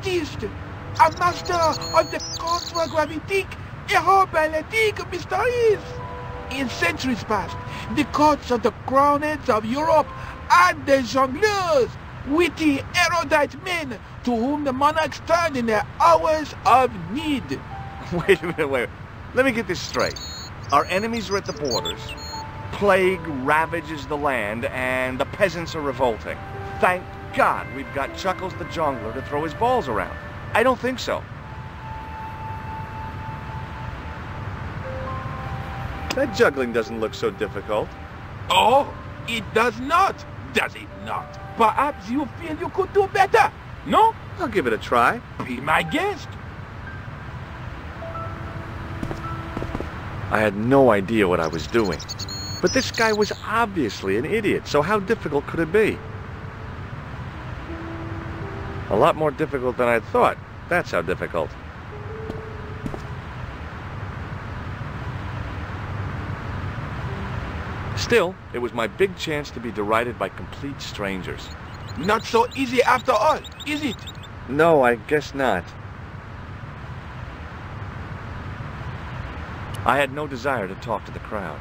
artist, a master of the contragravity aeroballetic mysteries. In centuries past, the courts of the crowned heads of Europe and the jongleurs, witty, erudite men to whom the monarchs turned in their hours of need. Wait a minute, wait. Let me get this straight. Our enemies are at the borders, plague ravages the land, and the peasants are revolting. Thank God we've got Chuckles the Jongler to throw his balls around. I don't think so. That juggling doesn't look so difficult. Oh, it does not, does it not? Perhaps you feel you could do better, no? I'll give it a try. Be my guest. I had no idea what I was doing. But this guy was obviously an idiot, so how difficult could it be? A lot more difficult than I thought. That's how difficult. Still, it was my big chance to be derided by complete strangers. Not so easy after all, is it? No, I guess not. I had no desire to talk to the crowd.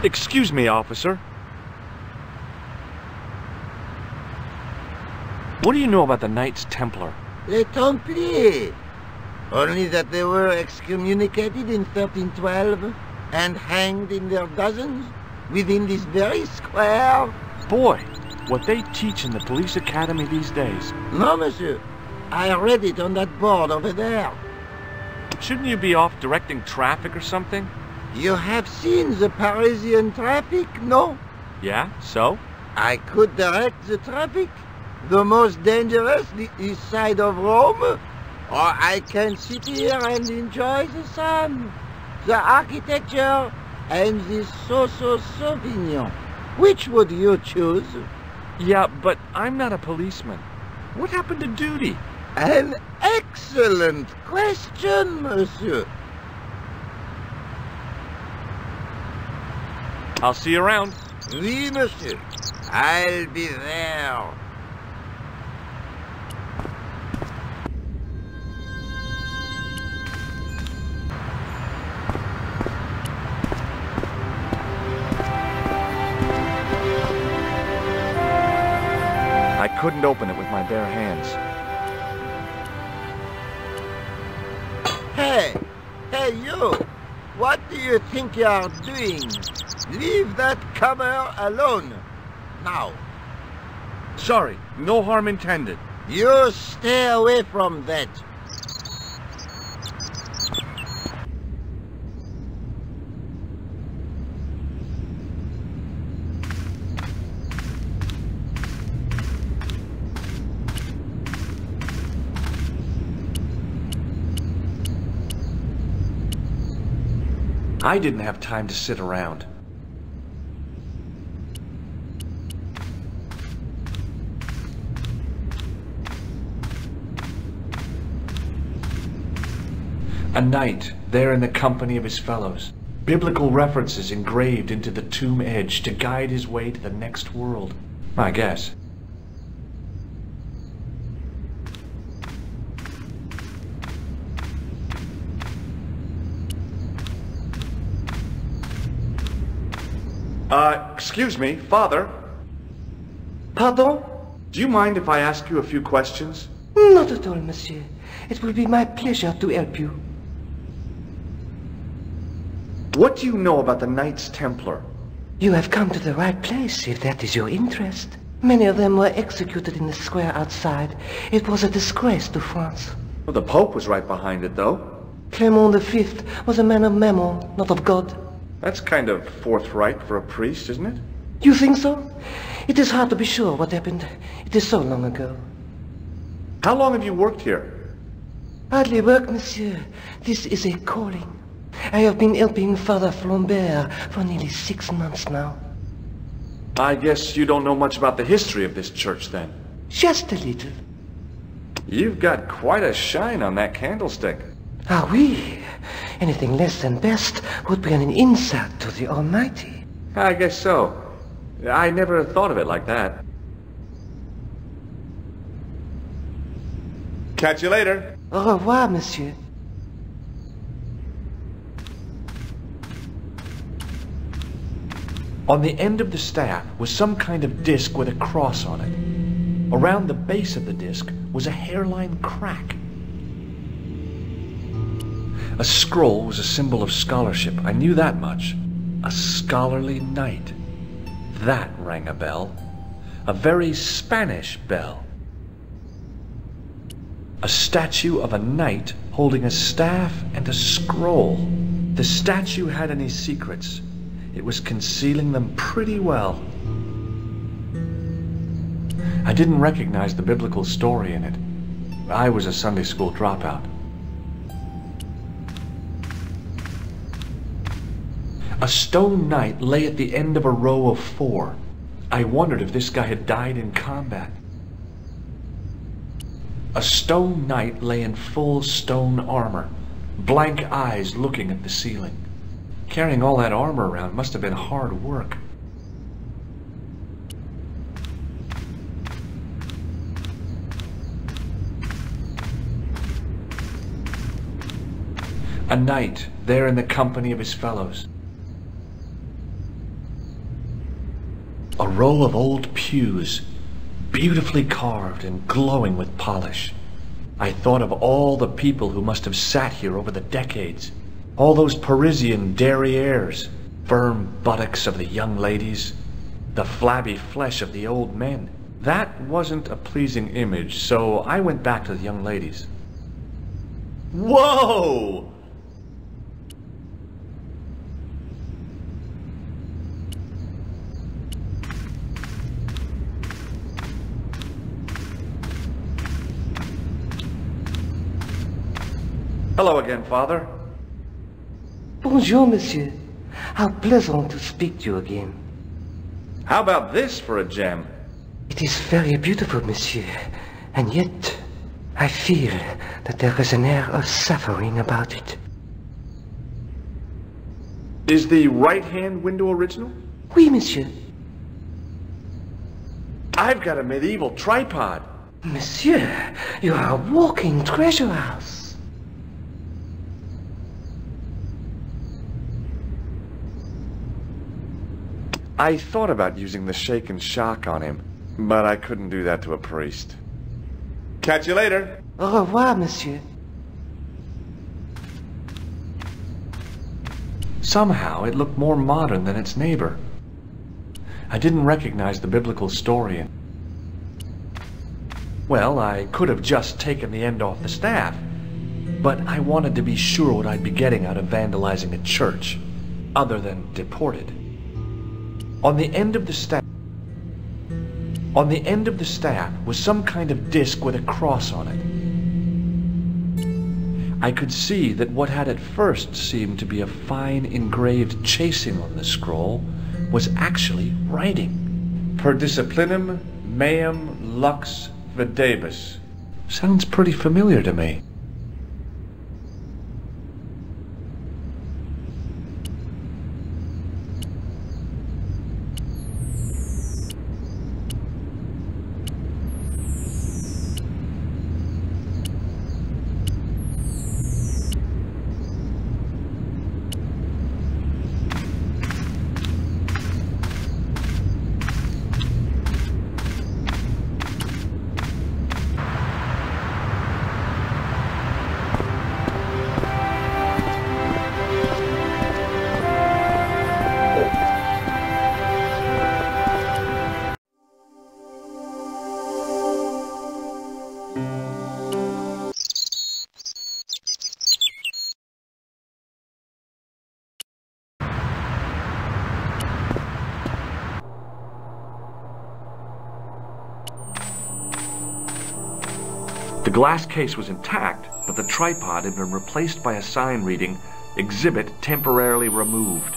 Excuse me, officer. What do you know about the Knights Templar? Les Templiers. Only that they were excommunicated in 1312 and hanged in their dozens within this very square. Boy, what they teach in the police academy these days. No, monsieur. I read it on that board over there. Shouldn't you be off directing traffic or something? You have seen the Parisian traffic, no? Yeah, so? I could direct the traffic. The most dangerous, the east side of Rome. Or I can sit here and enjoy the sun, the architecture, and the Sauvignon. Which would you choose? Yeah, but I'm not a policeman. What happened to duty? An excellent question, monsieur. I'll see you around. Oui, monsieur. I'll be there. I couldn't open it with my bare hands. Hey you! What do you think you're doing? Leave that comer alone. Now. Sorry, no harm intended. You stay away from that. I didn't have time to sit around. A knight, there in the company of his fellows. Biblical references engraved into the tomb edge to guide his way to the next world, I guess. Excuse me, Father. Pardon? Do you mind if I ask you a few questions? Not at all, monsieur. It will be my pleasure to help you. What do you know about the Knights Templar? You have come to the right place, if that is your interest. Many of them were executed in the square outside. It was a disgrace to France. Well, the Pope was right behind it, though. Clement V was a man of mammon, not of God. That's kind of forthright for a priest, isn't it? You think so? It is hard to be sure what happened. It is so long ago. How long have you worked here? Hardly work, monsieur. This is a calling. I have been helping Father Flambert for nearly 6 months now. I guess you don't know much about the history of this church, then. Just a little. You've got quite a shine on that candlestick. Ah oui. Anything less than best would be an insult to the Almighty. I guess so. I never thought of it like that. Catch you later. Au revoir, monsieur. On the end of the staff was some kind of disc with a cross on it. Around the base of the disc was a hairline crack. A scroll was a symbol of scholarship. I knew that much. A scholarly knight. That rang a bell. A very Spanish bell. A statue of a knight holding a staff and a scroll. The statue had any secrets. It was concealing them pretty well. I didn't recognize the biblical story in it. I was a Sunday school dropout. A stone knight lay at the end of a row of 4. I wondered if this guy had died in combat. A stone knight lay in full stone armor, blank eyes looking at the ceiling. Carrying all that armor around must have been hard work. A knight there in the company of his fellows. A row of old pews, beautifully carved and glowing with polish. I thought of all the people who must have sat here over the decades. All those Parisian derrieres, firm buttocks of the young ladies, the flabby flesh of the old men. That wasn't a pleasing image, so I went back to the young ladies. Whoa! Hello again, Father. Bonjour, monsieur. How pleasant to speak to you again. How about this for a gem? It is very beautiful, monsieur. And yet, I feel that there is an air of suffering about it. Is the right-hand window original? Oui, monsieur. I've got a medieval tripod. Monsieur, you are a walking treasure house. I thought about using the shake and shock on him, but I couldn't do that to a priest. Catch you later. Au revoir, monsieur. Somehow it looked more modern than its neighbor. I didn't recognize the biblical story in. Well, I could have just taken the end off the staff, but I wanted to be sure what I'd be getting out of vandalizing a church, other than deported. On the end of the staff was some kind of disc with a cross on it. I could see that what had at first seemed to be a fine engraved chasing on the scroll was actually writing. Per disciplinum meum lux videbus. Sounds pretty familiar to me. The glass case was intact, but the tripod had been replaced by a sign reading, "Exhibit temporarily removed."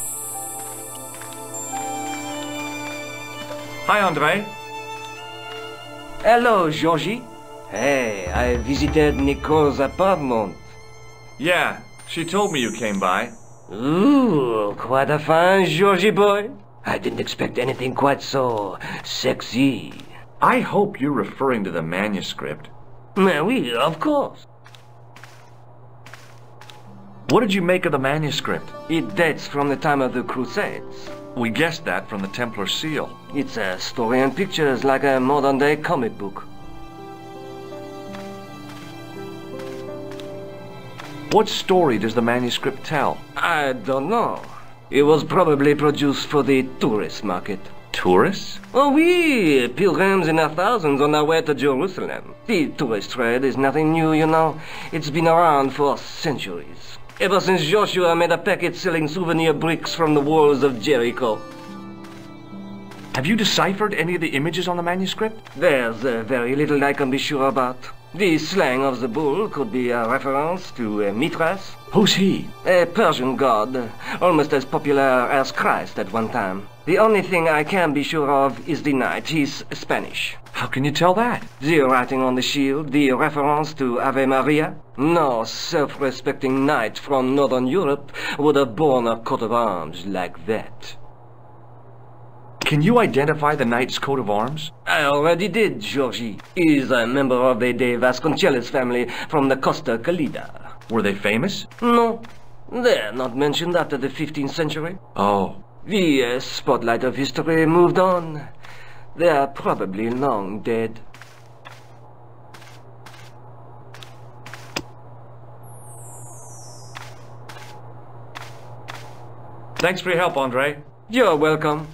Hi, Andre. Hello, Georgie. Hey, I visited Nicole's apartment. Yeah, she told me you came by. Ooh, quite a fine Georgie boy. I didn't expect anything quite so sexy. I hope you're referring to the manuscript. Oui, of course. What did you make of the manuscript? It dates from the time of the Crusades. We guessed that from the Templar seal. It's a story and pictures like a modern-day comic book. What story does the manuscript tell? I don't know. It was probably produced for the tourist market. Tourists? Oh, oui, pilgrims in their thousands on their way to Jerusalem. The tourist trade is nothing new, you know. It's been around for centuries. Ever since Joshua made a packet selling souvenir bricks from the walls of Jericho. Have you deciphered any of the images on the manuscript? There's very little I can be sure about. The slang of the bull could be a reference to Mithras. Who's he? A Persian god, almost as popular as Christ at one time. The only thing I can be sure of is the knight. He's Spanish. How can you tell that? The writing on the shield, the reference to Ave Maria. No self-respecting knight from Northern Europe would have borne a coat of arms like that. Can you identify the knight's coat of arms? I already did, Georgie. He's a member of the De Vasconcelos family from the Costa Calida. Were they famous? No, they're not mentioned after the 15th century. Oh. The spotlight of history moved on. They're probably long dead. Thanks for your help, Andre. You're welcome.